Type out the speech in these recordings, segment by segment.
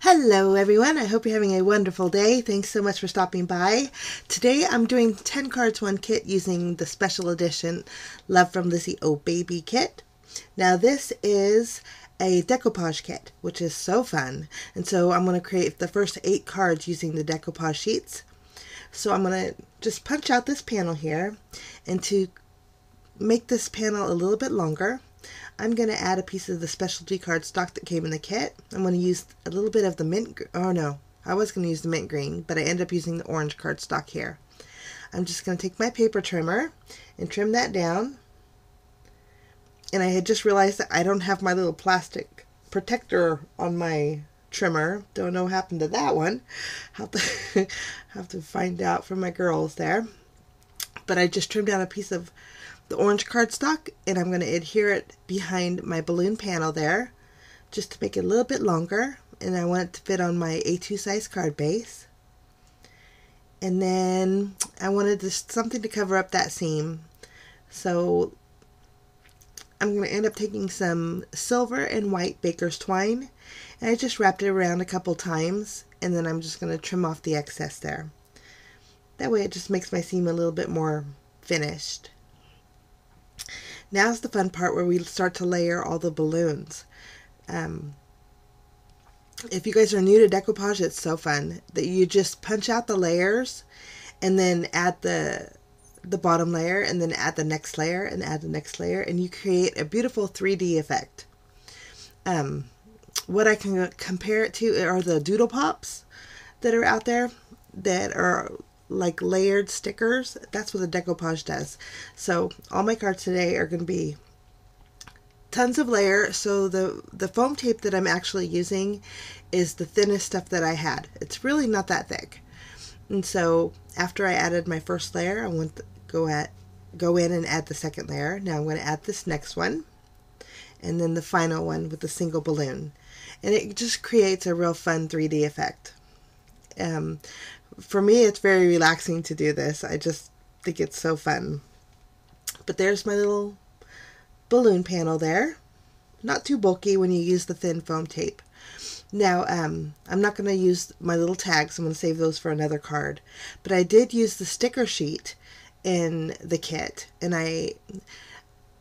Hello everyone, I hope you're having a wonderful day. Thanks so much for stopping by. Today I'm doing 10 cards 1 kit using the special edition Love from Lizi Oh Baby kit. Now this is a decoupage kit, which is so fun. And so I'm going to create the first 8 cards using the decoupage sheets. So I'm going to just punch out this panel here, and to make this panel a little bit longer, I'm going to add a piece of the specialty cardstock that came in the kit. I'm going to use a little bit of the mint, oh no, I was going to use the mint green, but I ended up using the orange cardstock here. I'm just going to take my paper trimmer and trim that down. And I had just realized that I don't have my little plastic protector on my trimmer. Don't know what happened to that one. Have to find out from my girls there. But I just trimmed down a piece of the orange cardstock, and I'm going to adhere it behind my balloon panel there, just to make it a little bit longer. And I want it to fit on my A2 size card base. And then I wanted something to cover up that seam. So I'm going to end up taking some silver and white baker's twine, and I just wrapped it around a couple times, and then I'm just going to trim off the excess there. That way it just makes my seam a little bit more finished. Now's the fun part where we start to layer all the balloons. If you guys are new to decoupage, it's so fun that you just punch out the layers and then add the bottom layer, and then add the next layer and add the next layer, and you create a beautiful 3D effect. What I can compare it to are the doodle pops that are out there that are like layered stickers. That's what the decoupage does. So all my cards today are going to be tons of layer. So the foam tape that I'm actually using is the thinnest stuff that I had. It's really not that thick. And so after I added my first layer, I want to go in and add the second layer. Now I'm going to add this next one, and then the final one with the single balloon, and it just creates a real fun 3D effect. For me, it's very relaxing to do this. I just think it's so fun. But there's my little balloon panel there. Not too bulky when you use the thin foam tape. Now, I'm not going to use my little tags. I'm going to save those for another card. But I did use the sticker sheet in the kit, and I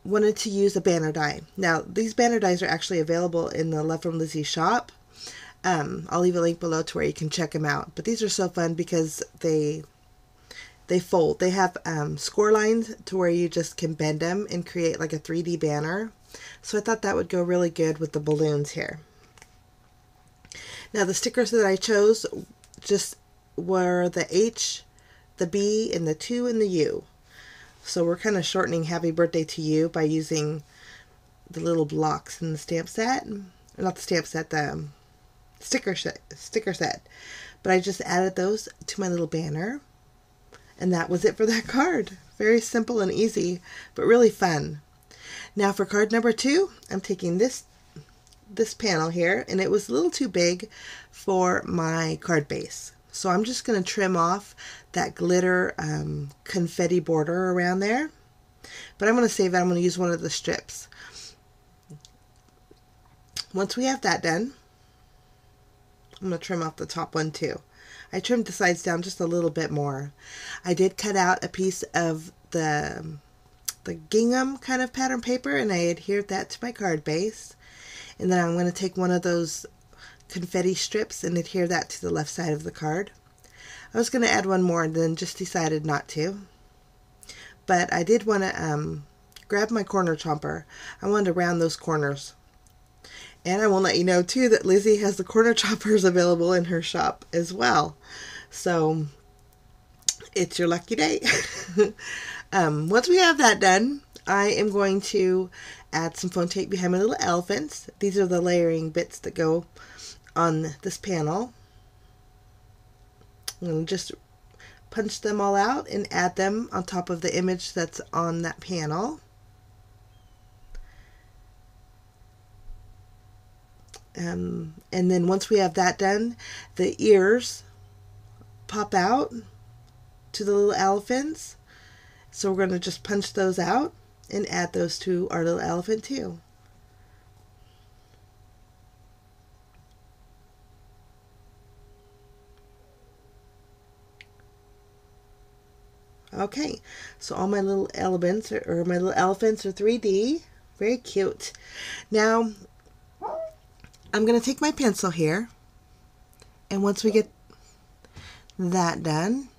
wanted to use a banner die. Now, these banner dies are actually available in the Love from Lizi shop. I'll leave a link below to where you can check them out. But these are so fun because they fold. They have score lines to where you just can bend them and create like a 3D banner. So I thought that would go really good with the balloons here. Now the stickers that I chose just were the H, the B, and the 2 and the U. So we're kind of shortening Happy Birthday to You by using the little blocks in the stamp set. Not the stamp set, the sticker set. But I just added those to my little banner, and that was it for that card. Very simple and easy, but really fun. Now for card number 2, I'm taking this panel here, and it was a little too big for my card base. So I'm just going to trim off that glitter confetti border around there. But I'm going to save that. I'm going to use one of the strips. Once we have that done, I'm going to trim off the top one too. I trimmed the sides down just a little bit more. I did cut out a piece of the gingham kind of pattern paper, and I adhered that to my card base. And then I'm going to take one of those confetti strips and adhere that to the left side of the card. I was going to add one more and then just decided not to. But I did want to grab my corner chomper. I wanted to round those corners. And I will let you know too that Lizi has the corner choppers available in her shop as well. So it's your lucky day. Once we have that done, I am going to add some foam tape behind my little elephants. These are the layering bits that go on this panel. I'm going to just punch them all out and add them on top of the image that's on that panel. And then once we have that done, the ears pop out to the little elephants. So we're going to just punch those out and add those to our little elephant too. Okay, so all my little elements or my little elephants are 3D. Very cute. Now, I'm going to take my pencil here, and once we get that done,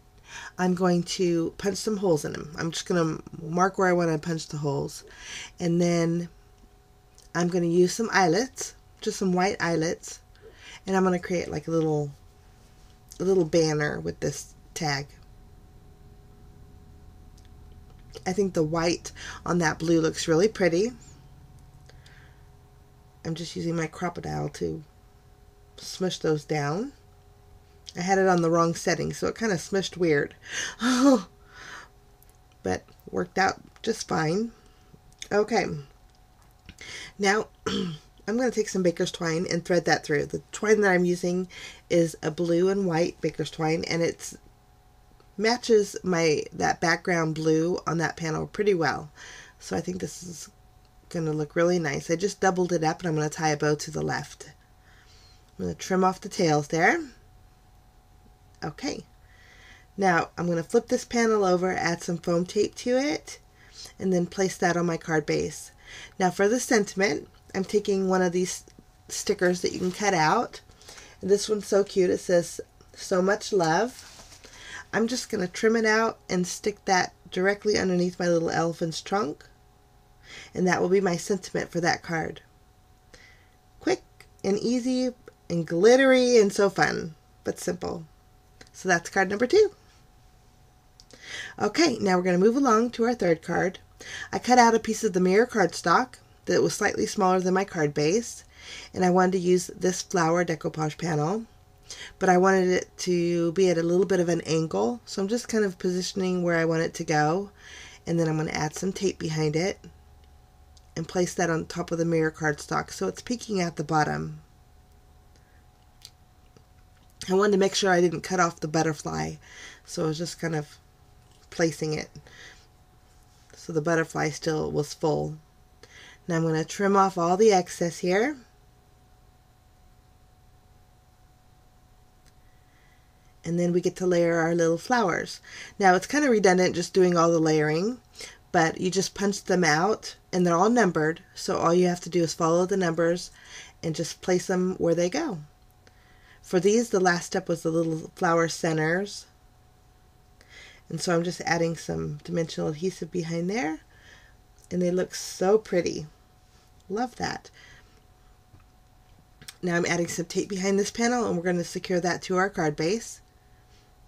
I'm going to punch some holes in them. I'm just going to mark where I want to punch the holes, and then I'm going to use some eyelets, just some white eyelets, and I'm going to create like a little banner with this tag. I think the white on that blue looks really pretty. I'm just using my crocodile to smush those down. I had it on the wrong setting, so it kind of smushed weird. But worked out just fine. Okay. Now, I'm going to take some baker's twine and thread that through. The twine that I'm using is a blue and white baker's twine, and it matches that background blue on that panel pretty well. So I think this is going to look really nice. I just doubled it up, and I'm going to tie a bow to the left. I'm going to trim off the tails there. Okay. Now I'm going to flip this panel over, add some foam tape to it, and then place that on my card base. Now for the sentiment, I'm taking one of these stickers that you can cut out. And this one's so cute. It says, "So much love." I'm just going to trim it out and stick that directly underneath my little elephant's trunk. And that will be my sentiment for that card. Quick and easy and glittery and so fun, but simple. So that's card number 2. Okay, now we're going to move along to our third card. I cut out a piece of the mirror cardstock that was slightly smaller than my card base, and I wanted to use this flower decoupage panel, but I wanted it to be at a little bit of an angle, so I'm just kind of positioning where I want it to go, and then I'm going to add some tape behind it and place that on top of the mirror cardstock so it's peeking at the bottom. I wanted to make sure I didn't cut off the butterfly, so I was just kind of placing it so the butterfly still was full. Now I'm going to trim off all the excess here. And then we get to layer our little flowers. Now it's kind of redundant just doing all the layering, but you just punch them out and they're all numbered, so all you have to do is follow the numbers and just place them where they go. For these, the last step was the little flower centers. And so I'm just adding some dimensional adhesive behind there. And they look so pretty. Love that. Now I'm adding some tape behind this panel, and we're going to secure that to our card base.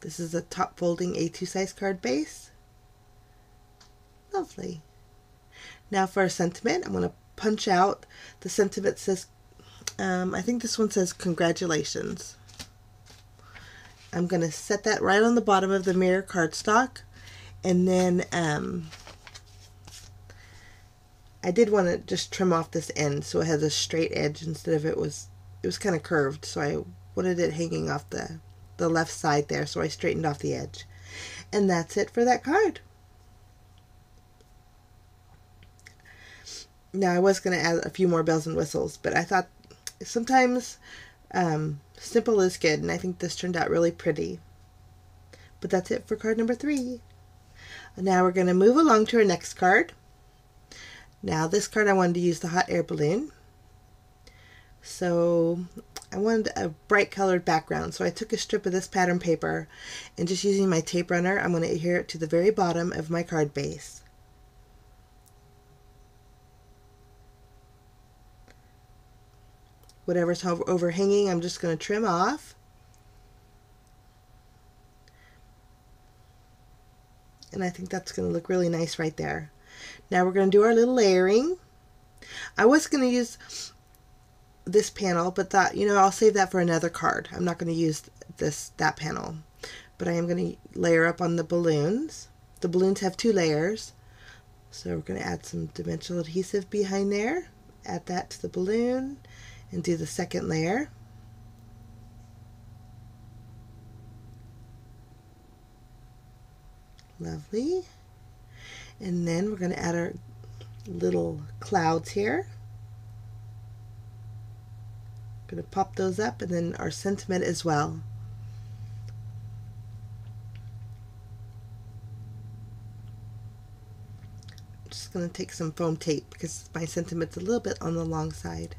This is a top folding A2 size card base. Lovely. Now for a sentiment, I'm going to punch out the sentiment. Says, I think this one says congratulations. I'm going to set that right on the bottom of the mirror cardstock, and then I did want to just trim off this end so it has a straight edge instead of it was kind of curved, so I wanted it hanging off the left side there, so I straightened off the edge. And that's it for that card. Now I was going to add a few more bells and whistles, but I thought sometimes simple is good, and I think this turned out really pretty. But that's it for card number 3. Now we're going to move along to our next card. Now this card I wanted to use the hot air balloon. So I wanted a bright colored background, so I took a strip of this pattern paper, and just using my tape runner, I'm going to adhere it to the very bottom of my card base. Whatever's overhanging, I'm just going to trim off. And I think that's going to look really nice right there. Now we're going to do our little layering. I was going to use this panel, but thought, I'll save that for another card. I'm not going to use that panel. But I am going to layer up on the balloons. The balloons have 2 layers. So we're going to add some dimensional adhesive behind there. Add that to the balloon. And do the second layer. Lovely. And then we're going to add our little clouds here. Going to pop those up, and then our sentiment as well. going to take some foam tape because my sentiment's a little bit on the long side.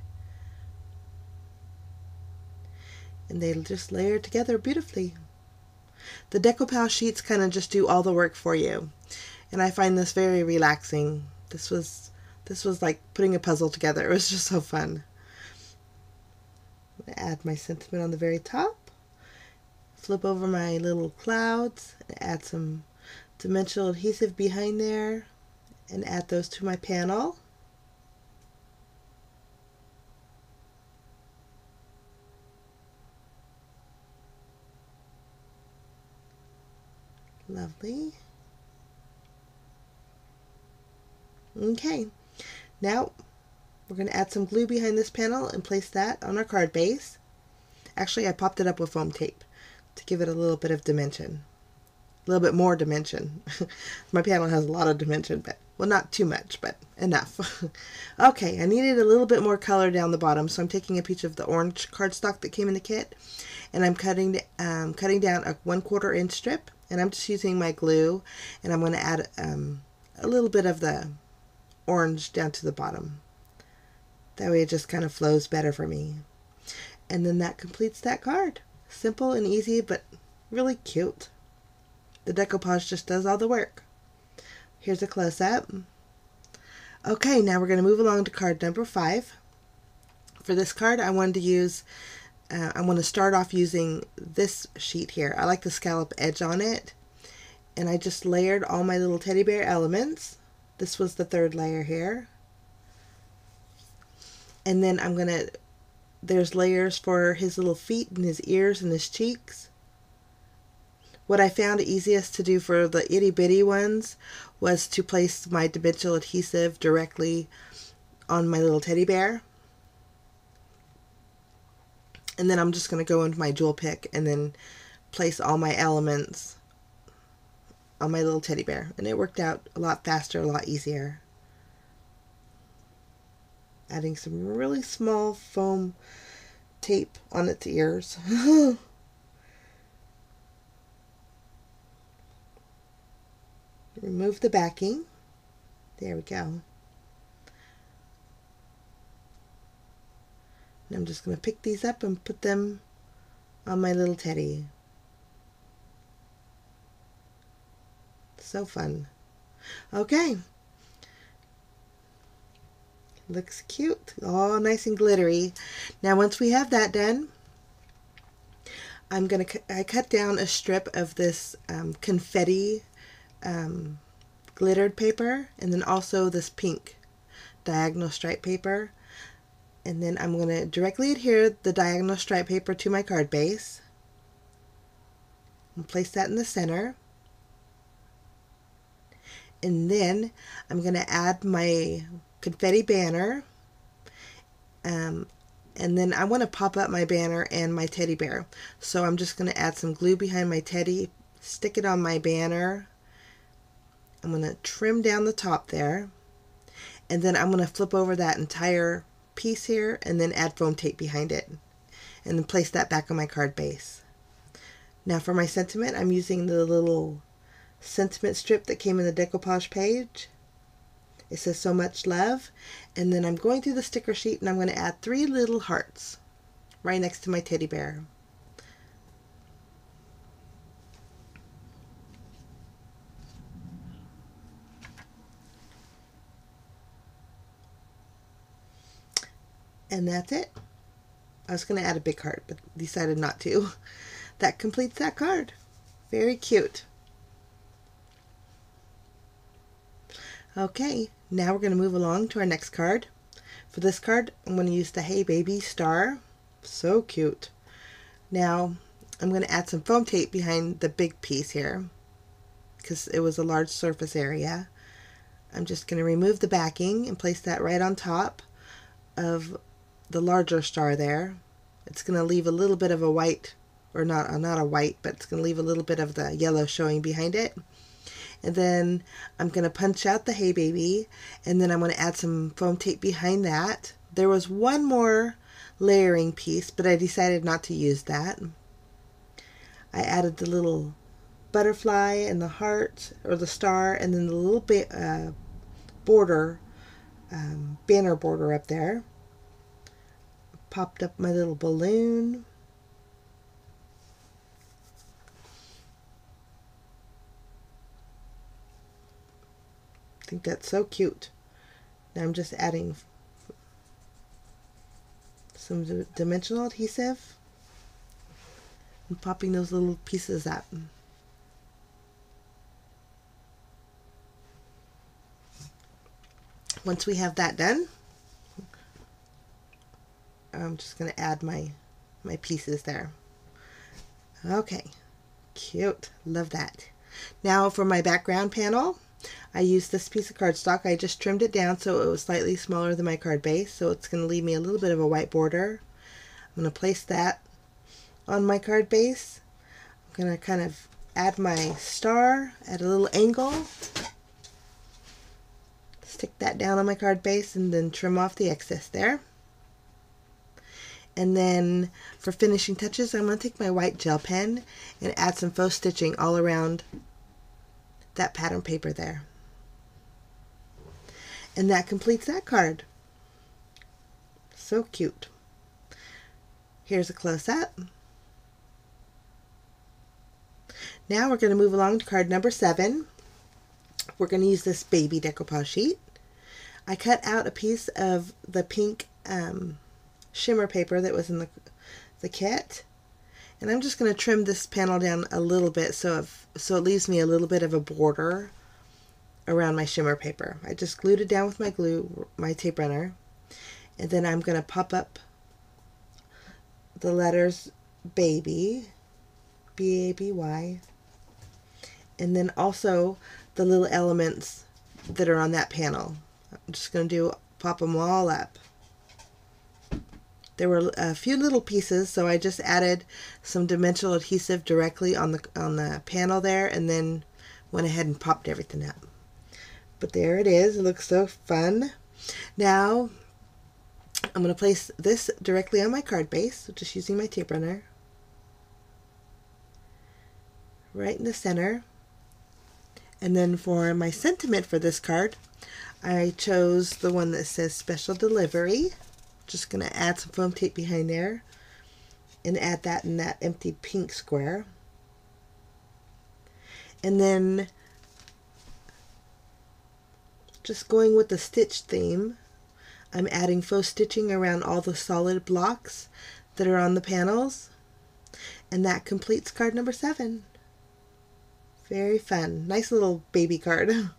And they just layer together beautifully. The decoupage sheets kind of just do all the work for you. And I find this very relaxing. This was like putting a puzzle together. It was just so fun. I'm going to add my sentiment on the very top. Flip over my little clouds. Add some dimensional adhesive behind there. And add those to my panel. Lovely. Okay, now we're going to add some glue behind this panel and place that on our card base. Actually, I popped it up with foam tape to give it a little bit of dimension. A little bit more dimension. My panel has a lot of dimension, but, well, not too much, but enough. Okay, I needed a little bit more color down the bottom, so I'm taking a piece of the orange cardstock that came in the kit, and I'm cutting down a 1/4 inch strip, and I'm just using my glue, and I'm going to add a little bit of the orange down to the bottom. That way it just kind of flows better for me. And then that completes that card. Simple and easy, but really cute. The decoupage just does all the work. Here's a close-up. Okay, now we're going to move along to card number 5. For this card, I wanted to use, I want to start off using this sheet here. I like the scallop edge on it. And I just layered all my little teddy bear elements. This was the 3rd layer here. And then I'm going to, there's layers for his little feet and his ears and his cheeks. What I found easiest to do for the itty bitty ones was to place my dimensional adhesive directly on my little teddy bear. And then I'm just going to go into my jewel pick and then place all my elements on my little teddy bear. And it worked out a lot faster, a lot easier. Adding some really small foam tape on its ears. Remove the backing. There we go. And I'm just going to pick these up and put them on my little teddy. So fun. Okay. Looks cute. All nice and glittery. Now once we have that done, I cut down a strip of this confetti glittered paper, and then also this pink diagonal stripe paper. And then I'm going to directly adhere the diagonal stripe paper to my card base and place that in the center. And then I'm going to add my confetti banner, and then I want to pop up my banner and my teddy bear. So I'm just going to add some glue behind my teddy, stick it on my banner. I'm going to trim down the top there, and then I'm going to flip over that entire piece here and then add foam tape behind it and then place that back on my card base. Now for my sentiment, I'm using the little sentiment strip that came in the decoupage page. It says "so much love," and then I'm going through the sticker sheet and I'm going to add 3 little hearts right next to my teddy bear. And that's it. I was going to add a big heart, but decided not to. That completes that card. Very cute. Okay, now we're going to move along to our next card. For this card, I'm going to use the Hey Baby star. So cute. Now, I'm going to add some foam tape behind the big piece here because it was a large surface area. I'm just going to remove the backing and place that right on top of the larger star there. It's going to leave a little bit of a white, or not a white, but it's going to leave a little bit of the yellow showing behind it. And then I'm going to punch out the Hey Baby, and then I'm going to add some foam tape behind that. There was one more layering piece, but I decided not to use that. I added the little butterfly and the heart, or the star, and then the little border, banner border up there. Popped up my little balloon. I think that's so cute. Now I'm just adding some dimensional adhesive and popping those little pieces up. Once we have that done, I'm just going to add my pieces there. Okay, cute. Love that. Now for my background panel, I used this piece of cardstock. I just trimmed it down so it was slightly smaller than my card base, so it's going to leave me a little bit of a white border. I'm going to place that on my card base. I'm going to kind of add my star at a little angle. Stick that down on my card base and then trim off the excess there. And then for finishing touches, I'm going to take my white gel pen and add some faux stitching all around that pattern paper there. And that completes that card. So cute. Here's a close-up. Now we're going to move along to card number 7. We're going to use this baby decoupage sheet. I cut out a piece of the pink shimmer paper that was in the kit, and I'm just going to trim this panel down a little bit so it leaves me a little bit of a border around my shimmer paper. I just glued it down with my tape runner, and then I'm going to pop up the letters baby, B-A-B-Y, and then also the little elements that are on that panel. I'm just going to pop them all up. There were a few little pieces, so I just added some dimensional adhesive directly on the panel there, and then went ahead and popped everything up. But there it is. It looks so fun. Now I'm going to place this directly on my card base, just using my tape runner, right in the center. And then for my sentiment for this card, I chose the one that says special delivery. Just going to add some foam tape behind there and add that in that empty pink square. And then just going with the stitch theme, I'm adding faux stitching around all the solid blocks that are on the panels. And that completes card number 7. Very fun. Nice little baby card.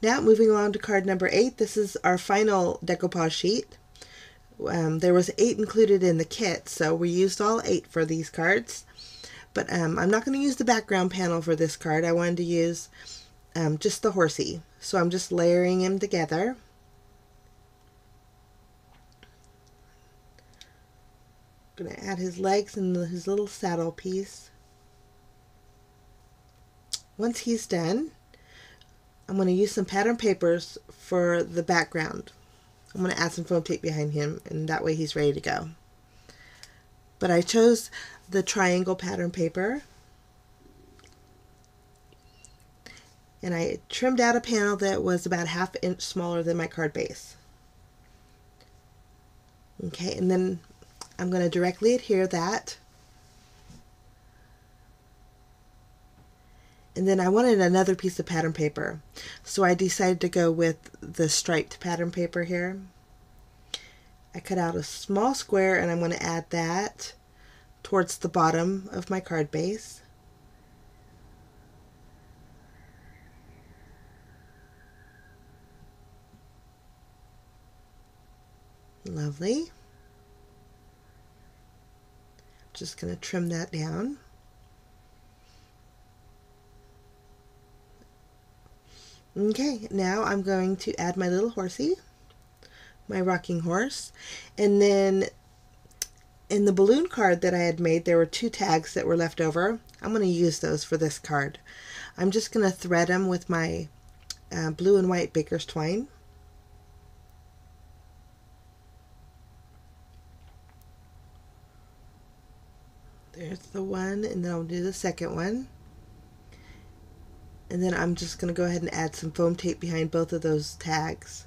Now moving along to card number 8. This is our final decoupage sheet. There was 8 included in the kit, so we used all 8 for these cards. But I'm not going to use the background panel for this card. I wanted to use just the horsey. So I'm just layering him together. I'm going to add his legs and his little saddle piece. Once he's done, I'm going to use some pattern papers for the background. I'm going to add some foam tape behind him, and that way he's ready to go. But I chose the triangle pattern paper, and I trimmed out a panel that was about 1/2 inch smaller than my card base. Okay, and then I'm going to directly adhere that. And then I wanted another piece of pattern paper, so I decided to go with the striped pattern paper here. I cut out a small square, and I'm going to add that towards the bottom of my card base. Lovely. Just going to trim that down. Okay, now I'm going to add my little horsey, my rocking horse, and then in the balloon card that I had made, there were 2 tags that were left over. I'm going to use those for this card. I'm just going to thread them with my blue and white baker's twine. There's the one, and then I'll do the second one. And then I'm just going to go ahead and add some foam tape behind both of those tags.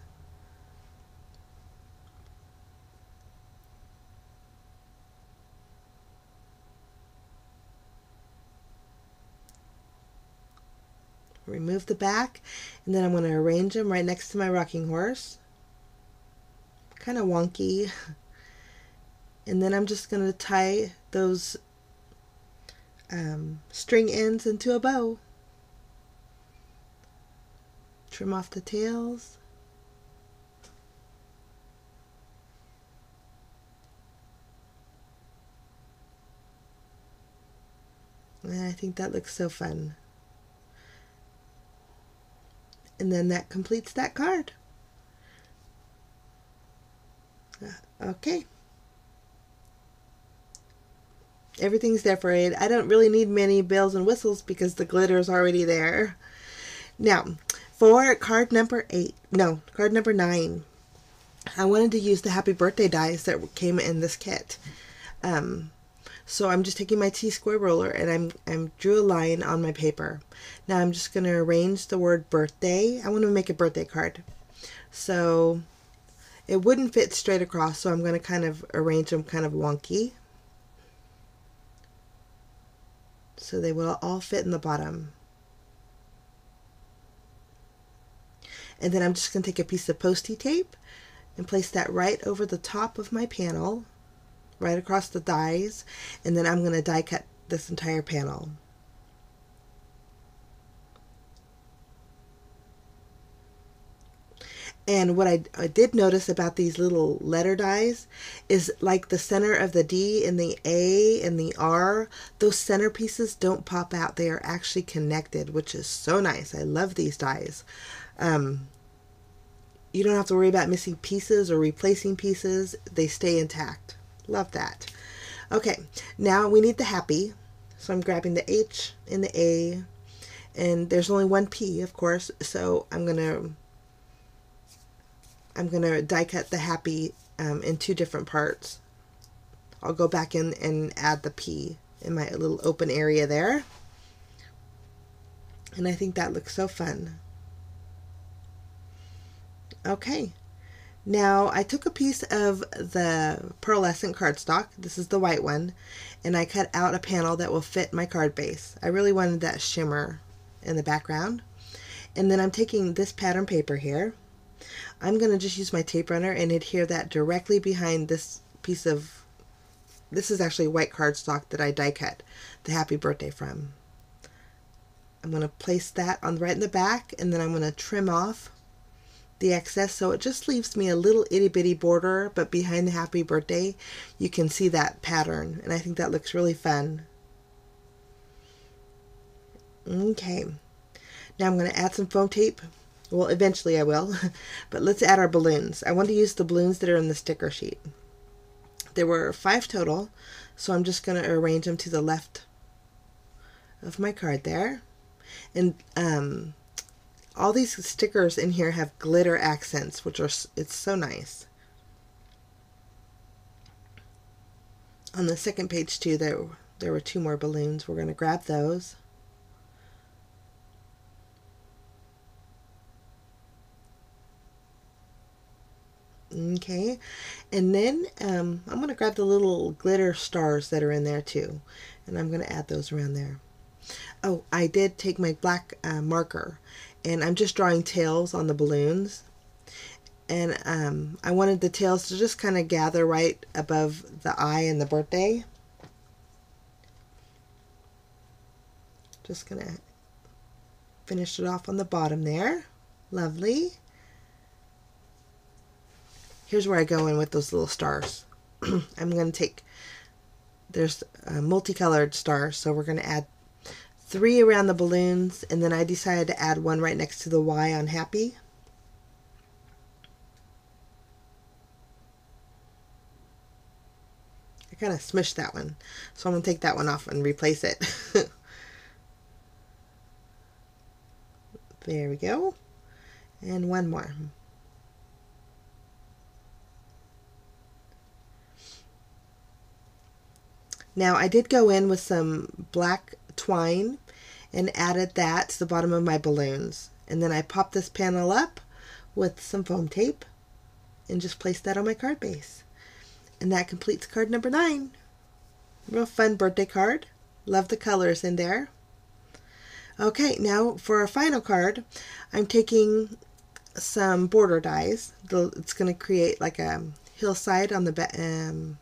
Remove the back, and then I'm going to arrange them right next to my rocking horse. Kind of wonky. And then I'm just going to tie those string ends into a bow. Trim off the tails. And I think that looks so fun. And then that completes that card. Okay. Everything's there for it. I don't really need many bells and whistles because the glitter is already there. Now, for card number 9, I wanted to use the happy birthday dies that came in this kit. So I'm just taking my T-square roller and I'm drew a line on my paper. Now I'm just going to arrange the word birthday. I want to make a birthday card. So it wouldn't fit straight across, so I'm going to kind of arrange them kind of wonky, so they will all fit in the bottom. And then I'm just going to take a piece of Post-it tape and place that right over the top of my panel, right across the dies, and then I'm going to die cut this entire panel. And what I did notice about these little letter dies is like the center of the D and the A and the R, those center pieces don't pop out. They are actually connected, which is so nice. I love these dies. You don't have to worry about missing pieces or replacing pieces. They stay intact. Love that. Okay, now we need the happy. So I'm grabbing the H and the A, and there's only one P, of course, so I'm gonna die cut the happy in 2 different parts. I'll go back in and add the P in my little open area there. And I think that looks so fun. Okay, now I took a piece of the pearlescent cardstock, this is the white one, and I cut out a panel that will fit my card base. I really wanted that shimmer in the background. And then I'm taking this pattern paper here. I'm going to just use my tape runner and adhere that directly behind this piece of, this is actually white cardstock that I die cut the happy birthday from. I'm going to place that on right in the back, and then I'm going to trim off the excess so it just leaves me a little itty bitty border, but behind the happy birthday you can see that pattern, and I think that looks really fun. Okay, now I'm going to add some foam tape. Well, eventually I will, but let's add our balloons. I want to use the balloons that are in the sticker sheet. There were 5 total, so I'm just going to arrange them to the left of my card there. And all these stickers in here have glitter accents, which are, it's so nice. On the second page too, there were 2 more balloons. We're going to grab those. Okay, and then I'm going to grab the little glitter stars that are in there too, and I'm going to add those around there. Oh, I did take my black marker, and I'm just drawing tails on the balloons, and I wanted the tails to just kind of gather right above the eye and the birthday. Just going to finish it off on the bottom there. Lovely. Here's where I go in with those little stars. I'm going to take, there's multicolored stars, so we're going to add 3 around the balloons, and then I decided to add 1 right next to the Y on happy. I kind of smushed that one, so I'm going to take that one off and replace it. There we go. And 1 more. Now I did go in with some black twine, and added that to the bottom of my balloons. And then I popped this panel up with some foam tape and just placed that on my card base. And that completes card number 9. Real fun birthday card. Love the colors in there. Okay, now for our final card, I'm taking some border dies. It's going to create like a hillside on the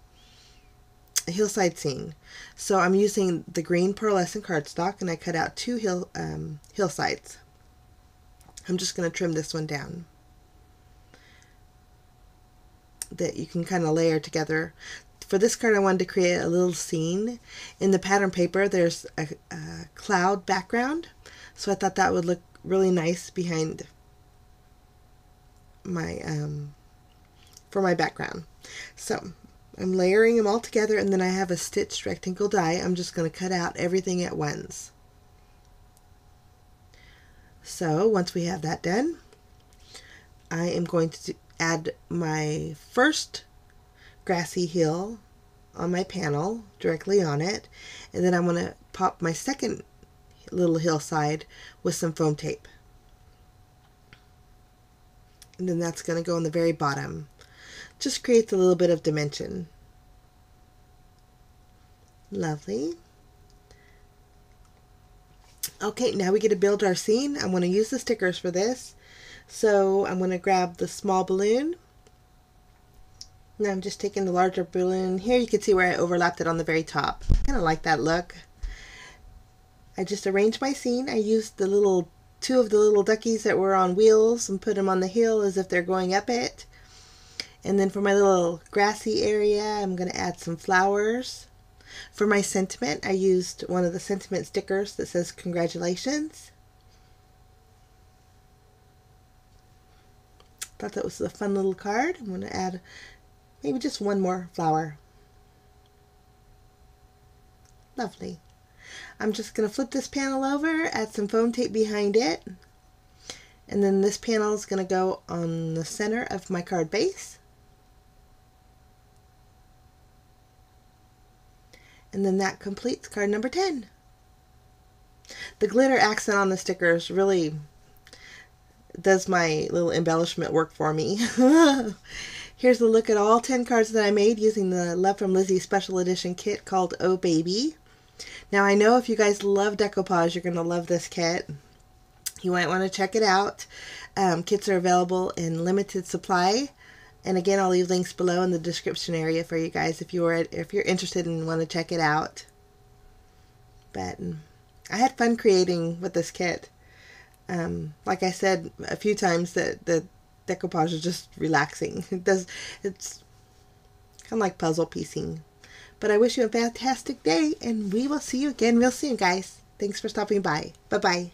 a hillside scene. So I'm using the green pearlescent cardstock, and I cut out 2 hillsides. I'm just going to trim this one down, that you can kind of layer together. For this card, I wanted to create a little scene. In the pattern paper, there's a cloud background, so I thought that would look really nice behind my for my background. So I'm layering them all together, and then I have a stitched rectangle die. I'm just going to cut out everything at once. So once we have that done, I am going to add my first grassy hill on my panel, directly on it, and then I'm going to pop my second little hillside with some foam tape. And then that's going to go on the very bottom. Just creates a little bit of dimension. Lovely. Okay, now we get to build our scene. I'm going to use the stickers for this. So I'm going to grab the small balloon. Now I'm just taking the larger balloon. Here you can see where I overlapped it on the very top. I kind of like that look. I just arranged my scene. I used the 2 of the little duckies that were on wheels and put them on the hill as if they're going up it. And then for my little grassy area, I'm going to add some flowers. For my sentiment, I used one of the sentiment stickers that says congratulations. Thought that was a fun little card. I'm going to add maybe just one more flower. Lovely. I'm just going to flip this panel over, add some foam tape behind it, and then this panel is going to go on the center of my card base. And then that completes card number 10. The glitter accent on the stickers really does my little embellishment work for me. Here's a look at all 10 cards that I made using the Love from Lizi special edition kit called Oh Baby. Now I know if you guys love decoupage, you're going to love this kit. You might want to check it out. Kits are available in limited supply. And again, I'll leave links below in the description area for you guys if you're interested and want to check it out. But I had fun creating with this kit. Like I said a few times, that the decoupage is just relaxing. It's kind of like puzzle piecing. But I wish you a fantastic day, and we will see you again real soon, guys. Thanks for stopping by. Bye-bye.